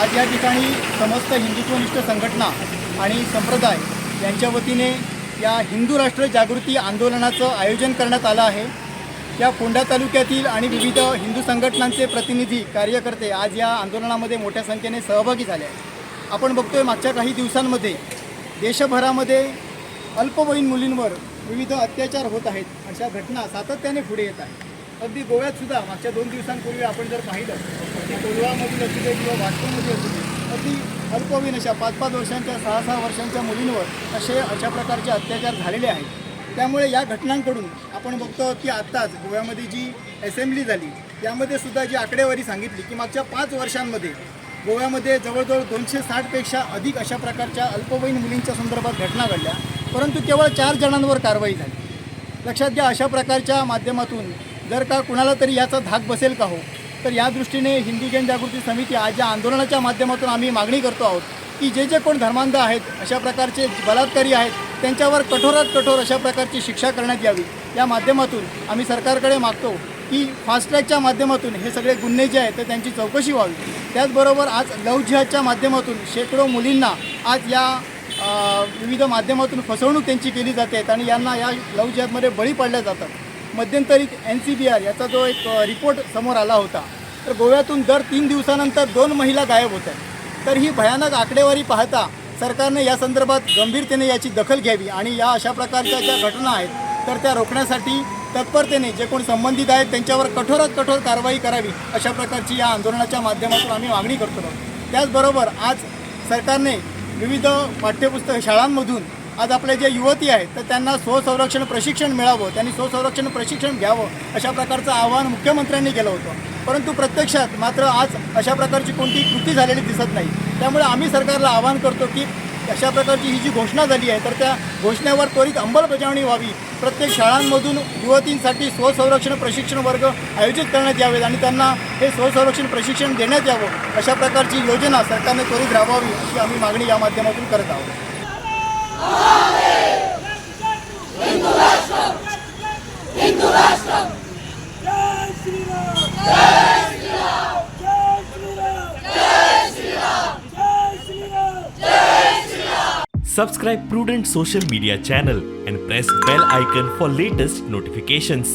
आज या ठिकाणी समस्त हिंदुत्वनिष्ठ संघटना आणि संप्रदाय यांच्या वतीने या हिंदू राष्ट्र जागृती आंदोलनाचं आयोजन करण्यात आलं आहे। या फोंडा तालुक्यातील आणि विविध हिंदू संघटनांचे प्रतिनिधी कार्यकर्ते आज या आंदोलनामध्ये मोठ्या संख्येने सहभागी झाले आहेत। आपण बघतोय मागच्या काही दिवसांमध्ये देशभरामध्ये अल्पवयीन मुलींवर विविध अत्याचार होत आहेत, अशा घटना सातत्याने पुढे येत आहेत। अगदी गोव्यात सुद्धा मागच्या 2 दिवसांपूर्वी आपण जर पाहिलं की कोल्हामधील असू दे किंवा वाटकोमध्ये असू दे, अगदी अल्पवयीन अशा 5-5 वर्षांच्या 6-6 वर्षांच्या मुलींवर अशा प्रकारचे अत्याचार झालेले आहेत। त्यामुळे या घटनांकडून आपण बघतो की आत्ताच गोव्यामध्ये जी असेंब्ली झाली त्यामध्ये सुद्धा जी आकडेवारी सांगितली की मागच्या 5 वर्षांमध्ये गोव्यामध्ये जवळजवळ 260पेक्षा अधिक अशा प्रकारच्या अल्पवयीन मुलींच्या संदर्भात घटना घडल्या, परंतु केवळ 4 जणांवर कारवाई झाली। लक्षात घ्या, अशा प्रकारच्या माध्यमातून जर का कुणाला तरी याचा धाक बसेल का हो, तर या दृष्टीने हिंदू जनजागृती समिती आज या आंदोलनाच्या माध्यमातून आम्ही मागणी करतो आहोत की जे कोण धर्मांध आहेत, अशा प्रकारचे बलात्कारी आहेत, त्यांच्यावर कठोरात कठोर अशा प्रकारची शिक्षा करण्यात यावी। या माध्यमातून आम्ही सरकारकडे मागतो की फास्ट ट्रॅकच्या माध्यमातून हे सगळे गुन्हे जे आहेत तर त्यांची चौकशी व्हावी। त्याचबरोबर आज लव्ह जिहादच्या माध्यमातून शेकडो मुलींना आज या विविध माध्यमातून फसवणूक त्यांची केली जाते आणि यांना या लव्ह जिहादमध्ये बळी पडल्या जातात। मध्यंतरी NCBR याचा जो एक रिपोर्ट समोर आला होता, तर गोव्यातून दर 3 दिवसानंतर 2 महिला गायब होतात। तर ही भयानक आकडेवारी पाहता सरकारने या संदर्भात गंभीरतेने याची दखल घ्यावी आणि या अशा प्रकारच्या ज्या घटना आहेत तर त्या रोखण्यासाठी तत्परतेने जे कोण संबंधित आहेत त्यांच्यावर कठोरात कठोर कारवाई करावी, अशा प्रकारची या आंदोलनाच्या माध्यमातून आम्ही मागणी करतो। त्याचबरोबर आज सरकारने विविध पाठ्यपुस्तक शाळांमधून आज आपले जे युवती आहेत तर त्यांना स्वसंरक्षण प्रशिक्षण मिळावं, त्यांनी स्वसंरक्षण प्रशिक्षण घ्यावं, अशा प्रकारचं आवाहन मुख्यमंत्र्यांनी केलं होतं, परंतु प्रत्यक्षात मात्र आज अशा प्रकारची कोणती कृती झालेली दिसत नाही। त्यामुळे आम्ही सरकारला आवाहन करतो की अशा प्रकारची ही जी घोषणा झाली आहे तर त्या घोषणेवर त्वरित अंमलबजावणी व्हावी। प्रत्येक शाळांमधून युवतींसाठी स्वसंरक्षण प्रशिक्षण वर्ग आयोजित करण्यात यावेत आणि त्यांना हे स्वसंरक्षण प्रशिक्षण देण्यात यावं, अशा प्रकारची योजना सरकारने त्वरित राबवावी, अशी आम्ही मागणी या माध्यमातून करत आहोत। Subscribe Prudent social media channel and press bell icon for latest notifications.